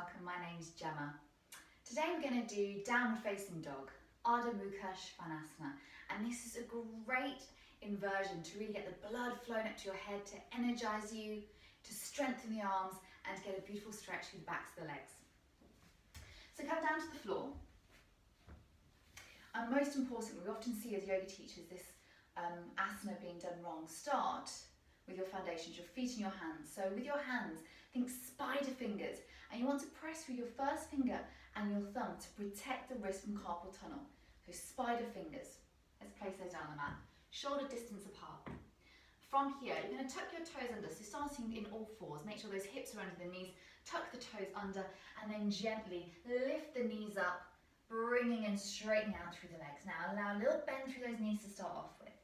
welcome. My name's Gemma. Today we're going to do downward facing dog, Ardha Mukha Svanasana, and this is a great inversion to really get the blood flowing up to your head, to energize you, to strengthen the arms, and to get a beautiful stretch through the backs of the legs. So come down to the floor. And most importantly, we often see as yoga teachers this asana being done wrong. Start with your foundations, your feet and your hands. So with your hands, think spider fingers, and you want to press through your first finger and your thumb to protect the wrist from carpal tunnel. So spider fingers. Let's place those down the mat. Shoulder distance apart. From here, you're going to tuck your toes under, so starting in all fours. Make sure those hips are under the knees, tuck the toes under, and then gently lift the knees up, bringing and straightening out through the legs. Now allow a little bend through those knees to start off with.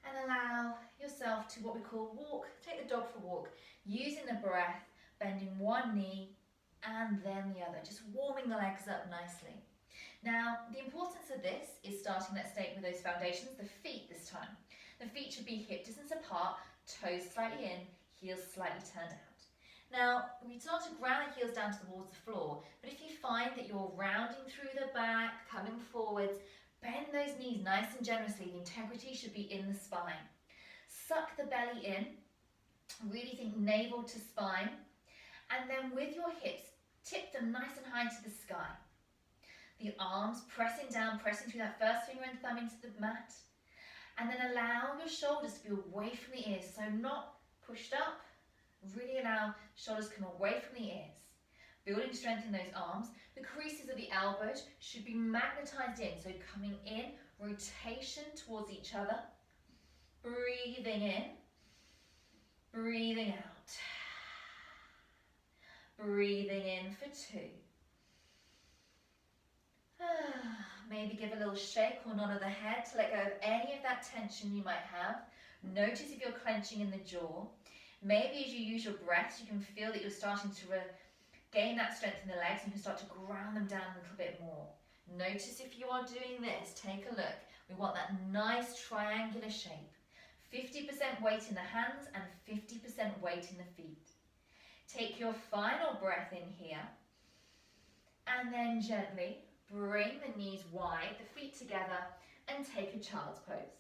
And allow yourself to what we call walk, take the dog for a walk, using the breath, bending one knee and then the other, just warming the legs up nicely. Now, the importance of this is starting that state with those foundations, the feet this time. The feet should be hip distance apart, toes slightly in, heels slightly turned out. Now, we start to ground the heels down towards the floor, but if you find that you're rounding through the back, coming forwards, bend those knees nice and generously. The integrity should be in the spine. Suck the belly in, really think navel to spine, and then with your hips, tip them nice and high to the sky. The arms pressing down, pressing through that first finger and thumb into the mat, and then allow your shoulders to be away from the ears, so not pushed up. Really allow shoulders come away from the ears. Building strength in those arms. The creases of the elbows should be magnetized in, so coming in, rotation towards each other. Breathing in, breathing out. Breathing in for 2. Maybe give a little shake or nod of the head to let go of any of that tension you might have. Notice if you're clenching in the jaw. Maybe as you use your breath, you can feel that you're starting to gain that strength in the legs, and you can start to ground them down a little bit more. Notice if you are doing this, take a look. We want that nice triangular shape. 50% weight in the hands and 50% weight in the feet. Take your final breath in here, and then gently bring the knees wide, the feet together, and take a child's pose.